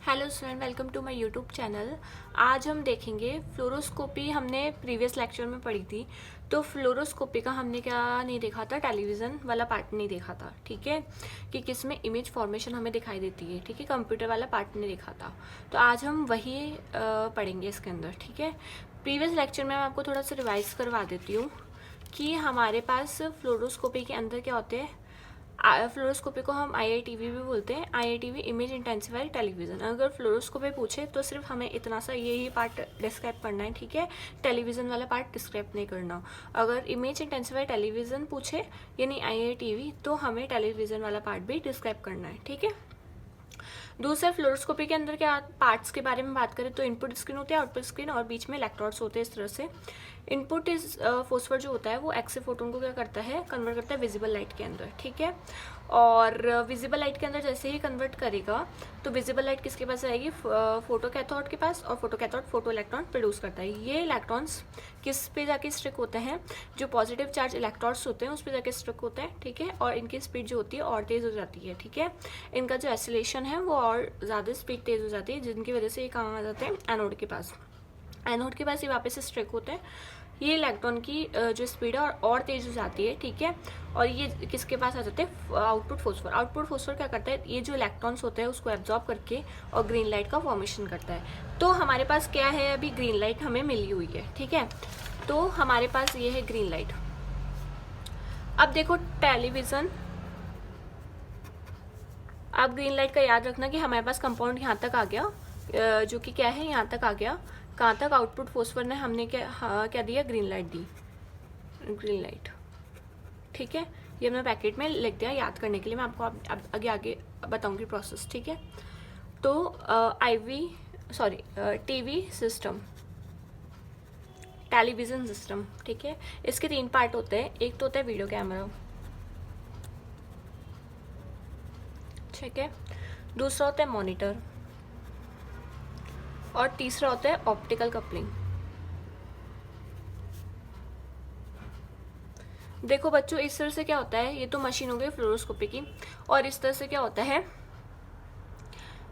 Hello student, welcome to my YouTube channel. आज हम देखेंगे फ्लोरोस्कोपी। हमने प्रीवियस लेक्चर में पढ़ी थी, तो फ्लोरोस्कोपी का हमने क्या नहीं देखा था, टेलीविज़न वाला पार्ट नहीं देखा था। ठीक है, कि किसमें इमेज फॉर्मेशन हमें दिखाई देती है। ठीक है, कंप्यूटर वाला पार्ट नहीं देखा था, तो आज हम वही पढ़ेंगे इसके अंदर। ठीक है, प्रीवियस लेक्चर में मैं आपको थोड़ा सा रिवाइज करवा देती हूँ कि हमारे पास फ्लोरोस्कोपी के अंदर क्या होते हैं। फ्लोरोस्कोपी को हम आईआईटीवी भी बोलते हैं, आईआईटीवी इमेज इंटेंसिफायर टेलीविज़न। अगर फ्लोरोस्कोपी पूछे तो सिर्फ हमें इतना सा यही पार्ट डिस्क्राइब करना है। ठीक है, टेलीविज़न वाला पार्ट डिस्क्राइब नहीं करना। अगर इमेज इंटेंसिफायर टेलीविज़न पूछे यानी आईआईटीवी, तो हमें टेलीविज़न वाला पार्ट भी डिस्क्राइब करना है। ठीक है, दूसरे फ्लोरोस्कोपी के अंदर क्या पार्ट्स के बारे में बात करें तो इनपुट स्क्रीन होती है, आउटपुट स्क्रीन, और बीच में इलेक्ट्रोड्स होते हैं। इस तरह से इनपुट इज फोस्फर जो होता है वो एक्स फोटोन को क्या करता है, कन्वर्ट करता है विजिबल लाइट के अंदर। ठीक है, और विजिबल लाइट के अंदर जैसे ही कन्वर्ट करेगा तो विजिबल लाइट किसके पास आएगी, फोटो कैथोड के पास, और photo cathode photo electron produce करता है। ये इलेक्ट्रॉन्स किस पे जाके स्ट्रिक होते हैं, जो पॉजिटिव चार्ज इलेक्ट्रॉन्स होते हैं उस पे जाके स्ट्रिक होते हैं। ठीक है, और इनकी स्पीड जो होती है और तेज़ हो जाती है। ठीक है, इनका जो एक्सीलरेशन है वो और ज़्यादा स्पीड तेज़ हो जाती है, जिनकी वजह से ये कहाँ आ जाते हैं, एनोड के पास। एनोड के पास ये वापस से स्ट्रिक होते हैं। ये इलेक्ट्रॉन की जो स्पीड है और तेज हो जाती है। ठीक है, और ये किसके पास आ जाते हैं, आउटपुट फोस्फर। आउटपुट फोस्फर क्या करता है, ये जो इलेक्ट्रॉन्स होते हैं उसको एब्जॉर्ब करके और ग्रीन लाइट का फॉर्मेशन करता है। तो हमारे पास क्या है, अभी ग्रीन लाइट हमें मिली हुई है। ठीक है, तो हमारे पास ये है ग्रीन लाइट। अब देखो टेलीविज़न, अब ग्रीन लाइट का याद रखना कि हमारे पास कंपाउंड यहाँ तक आ गया, जो कि क्या है, यहाँ तक आ गया। कहाँ तक, आउटपुट फोस्फर ने हमने क्या दिया, ग्रीन लाइट दी, ग्रीन लाइट। ठीक है, ये मैं पैकेट में लिख दिया याद करने के लिए, मैं आपको अब आगे आगे बताऊंगी प्रोसेस। ठीक है, तो टीवी सिस्टम, टेलीविज़न सिस्टम। ठीक है, इसके 3 पार्ट होते हैं। एक तो होता है वीडियो कैमरा, ठीक है, दूसरा होता है मॉनिटर, और तीसरा होता है ऑप्टिकल कपलिंग। देखो बच्चों, इस तरह से क्या होता है, ये तो मशीन हो गई फ्लोरोस्कोपी की, और इस तरह से क्या होता है,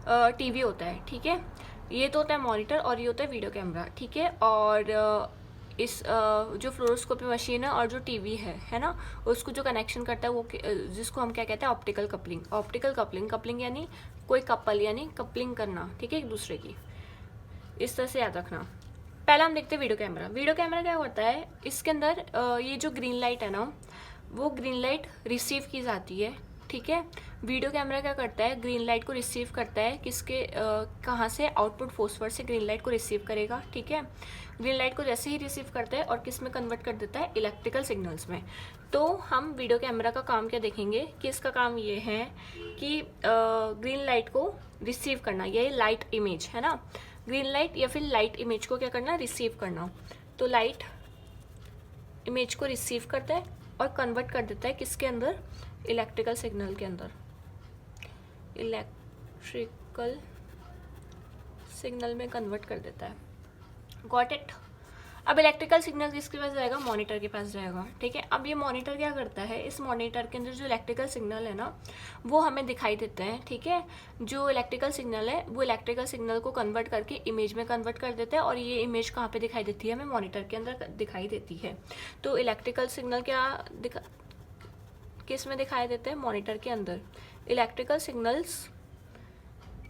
टीवी होता है। ठीक है, ये तो होता है मॉनिटर, और ये होता है वीडियो कैमरा। ठीक है, और इस जो फ्लोरोस्कोपी मशीन है और जो टीवी है ना, उसको जो कनेक्शन करता है वो जिसको हम क्या कहते हैं, optical coupling. Optical coupling, coupling यानी कोई कपल, यानी कपलिंग करना। ठीक है, एक दूसरे की, इस तरह से याद रखना। पहला हम देखते हैं वीडियो कैमरा। वीडियो कैमरा क्या होता है, इसके अंदर ये जो ग्रीन लाइट है ना, वो ग्रीन लाइट रिसीव की जाती है। ठीक है, वीडियो कैमरा क्या करता है, ग्रीन लाइट को रिसीव करता है, किसके कहाँ से, आउटपुट फोस्फर से ग्रीन लाइट को रिसीव करेगा। ठीक है, ग्रीन लाइट को जैसे ही रिसीव करता है और किस में कन्वर्ट कर देता है, इलेक्ट्रिकल सिग्नल्स में। तो हम वीडियो कैमरा का काम क्या देखेंगे कि इसका काम ये है कि ग्रीन लाइट को रिसीव करना, ये लाइट इमेज है ना, ग्रीन लाइट या फिर लाइट इमेज को क्या करना, रिसीव करना। तो लाइट इमेज को रिसीव करता है और कन्वर्ट कर देता है किसके अंदर, इलेक्ट्रिकल सिग्नल के अंदर, इलेक्ट्रिकल सिग्नल में कन्वर्ट कर देता है। Got it. अब इलेक्ट्रिकल सिग्नल किसके पास जाएगा, मॉनिटर के पास जाएगा। ठीक है, अब ये मॉनिटर क्या करता है, इस मॉनिटर के अंदर जो इलेक्ट्रिकल सिग्नल है ना, वो हमें दिखाई देते हैं। ठीक है, जो इलेक्ट्रिकल सिग्नल है वो इलेक्ट्रिकल सिग्नल को कन्वर्ट करके इमेज में कन्वर्ट कर देता है, और ये इमेज कहाँ पे दिखाई देती है, हमें मॉनिटर के अंदर दिखाई देती है। तो इलेक्ट्रिकल सिग्नल किस में दिखाई देते हैं, मॉनिटर के अंदर। Electrical signals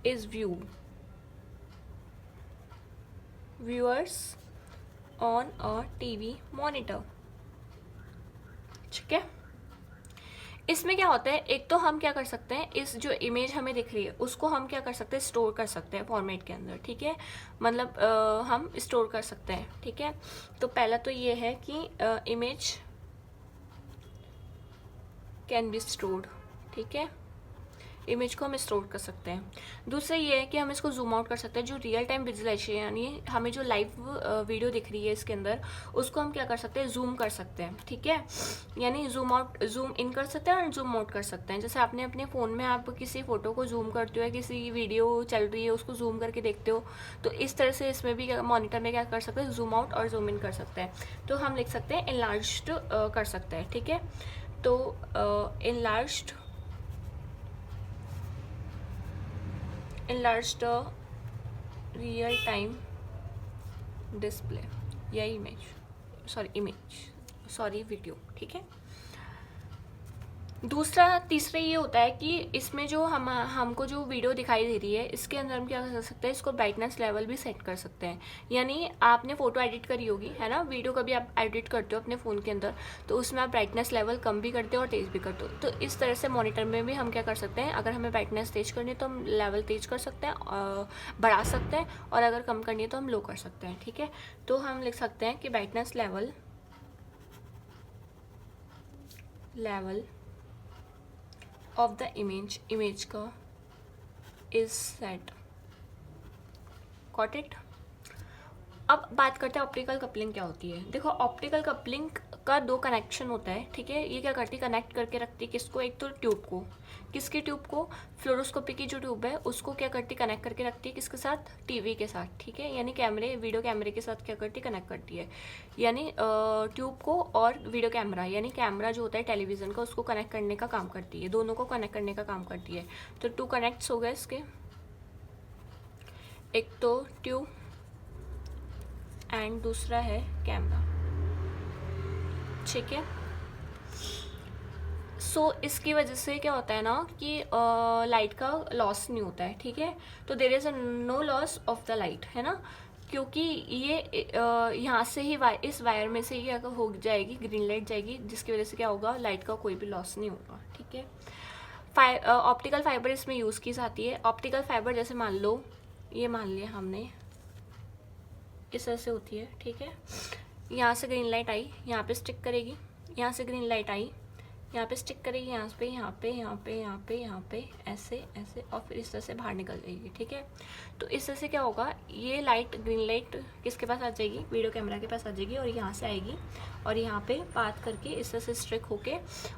is viewers on a TV monitor. ठीक है, इसमें क्या होता है, एक तो हम क्या कर सकते हैं, इस जो इमेज हमें दिख रही है उसको हम क्या कर सकते हैं, स्टोर कर सकते हैं फॉर्मेट के अंदर। ठीक है, मतलब हम स्टोर कर सकते हैं। ठीक है, तो पहला तो ये है कि इमेज कैन बी स्टोर्ड। ठीक है, इमेज को हम स्टोर कर सकते हैं। दूसरा ये है कि हम इसको जूम आउट कर सकते हैं, जो रियल टाइम विजुअलाइजेशन यानी हमें जो लाइव वीडियो दिख रही है इसके अंदर, उसको हम क्या कर सकते हैं, जूम कर सकते हैं। ठीक है, यानी जूम आउट, जूम इन कर सकते हैं और जूम आउट कर सकते हैं। जैसे आपने अपने फ़ोन में आप किसी फोटो को जूम करते हो या किसी वीडियो चल रही है उसको जूम करके देखते हो, तो इस तरह से इसमें भी मॉनिटर में क्या कर सकते हैं, जूम आउट और जूम इन कर सकते हैं। तो हम लिख सकते हैं इनलार्ज्ड कर सकते हैं। ठीक है, तो enlarge the real time display या इमेज वीडियो, ठीक है। तीसरा ये होता है कि इसमें जो हमको जो वीडियो दिखाई दे रही है, इसके अंदर हम क्या कर सकते हैं, इसको ब्राइटनेस लेवल भी सेट कर सकते हैं। यानी आपने फ़ोटो एडिट करी होगी, है ना, वीडियो कभी आप एडिट करते हो अपने फ़ोन के अंदर, तो उसमें आप ब्राइटनेस लेवल कम भी करते हो और तेज़ भी करते हो। तो इस तरह से मॉनिटर में भी हम क्या कर सकते हैं, अगर हमें ब्राइटनेस तेज़ करनी है तो हम लेवल तेज़ कर सकते हैं, बढ़ा सकते हैं, और अगर कम करनी है तो हम लो कर सकते हैं, ठीक है। तो हम लिख सकते हैं कि brightness level of the image का इज सेट, गॉट इट। अब बात करते हैं ऑप्टिकल कपलिंग क्या होती है। देखो, ऑप्टिकल कपलिंग का दो कनेक्शन होता है, ठीक है। ये क्या करती है, कनेक्ट करके रखती है किसको, एक तो ट्यूब को, किसकी ट्यूब को, फ्लोरोस्कोपी की जो ट्यूब है उसको क्या करती है, कनेक्ट करके रखती है किसके साथ, टीवी के साथ, ठीक है। यानी वीडियो कैमरे के साथ क्या करती है, कनेक्ट करती है। यानी ट्यूब को और वीडियो कैमरा, यानी कैमरा जो होता है टेलीविज़न का, उसको कनेक्ट करने का काम करती है, दोनों को कनेक्ट करने का काम करती है। तो 2 कनेक्ट्स हो गए इसके, एक तो ट्यूब एंड दूसरा है कैमरा, ठीक है। सो इसकी वजह से क्या होता है ना कि लाइट का लॉस नहीं होता है, ठीक है। तो there is a no loss of the light, है ना, क्योंकि ये यहाँ से ही इस वायर में से ही अगर हो जाएगी, ग्रीन लाइट जाएगी, जिसकी वजह से क्या होगा, लाइट का कोई भी लॉस नहीं होगा, ठीक है। ऑप्टिकल फाइबर इसमें यूज़ की जाती है। ऑप्टिकल फाइबर जैसे मान लो, ये मान लिया हमने, इस तरह से होती है, ठीक है। यहाँ से ग्रीन लाइट आई, यहाँ पे स्टिक करेगी, यहाँ से ग्रीन लाइट आई, यहाँ पे स्टिक करेगी, यहाँ पे यहाँ पे यहाँ पे यहाँ पे यहाँ पे ऐसे ऐसे, और फिर इस तरह से बाहर निकल जाएगी, ठीक है। तो इस तरह से क्या होगा, ये लाइट, ग्रीन लाइट किसके पास आ जाएगी, वीडियो कैमरा के पास आ जाएगी, और यहाँ से आएगी और यहाँ पे बात करके इस तरह से स्ट्रिक होके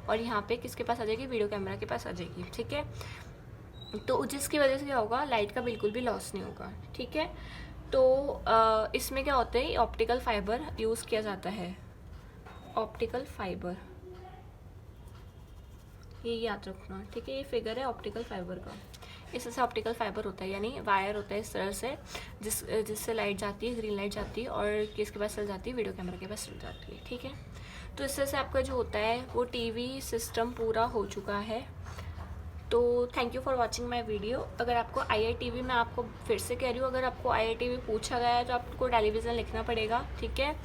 और यहाँ पे किसके पास आ जाएगी, वीडियो कैमरा के पास आ जाएगी, ठीक है। तो जिसकी वजह से क्या होगा, लाइट का बिल्कुल भी लॉस नहीं होगा, ठीक है। तो इसमें क्या होता है, ऑप्टिकल फाइबर यूज़ किया जाता है, ऑप्टिकल फाइबर, ये याद रखना, ठीक है। ये फिगर है ऑप्टिकल फाइबर का, इस तरह से ऑप्टिकल फाइबर होता है, यानी वायर होता है इस तरह से, जिससे लाइट जाती है, ग्रीन लाइट जाती है और किसके पास चल जाती है, वीडियो कैमरा के पास चल जाती है, ठीक है। तो इस तरह से आपका जो होता है वो टीवी सिस्टम पूरा हो चुका है। तो thank you for watching my video. अगर आपको IITV, मैं आपको फिर से कह रही हूँ, अगर आपको IITV पूछा गया है तो आपको टेलीविज़न लिखना पड़ेगा, ठीक है।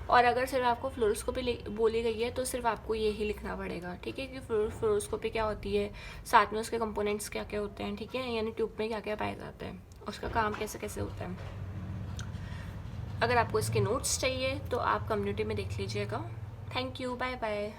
और अगर सिर्फ आपको फ्लोरोस्कोपी बोली गई है तो सिर्फ आपको यही लिखना पड़ेगा, ठीक है। कि फ्लोरोस्कोपी क्या होती है, साथ में उसके कंपोनेंट्स क्या क्या होते हैं, ठीक है। यानी ट्यूब में क्या क्या पाया जाता है, उसका काम कैसे कैसे होता है। अगर आपको इसके नोट्स चाहिए तो आप कम्युनिटी में देख लीजिएगा। Thank you, bye bye.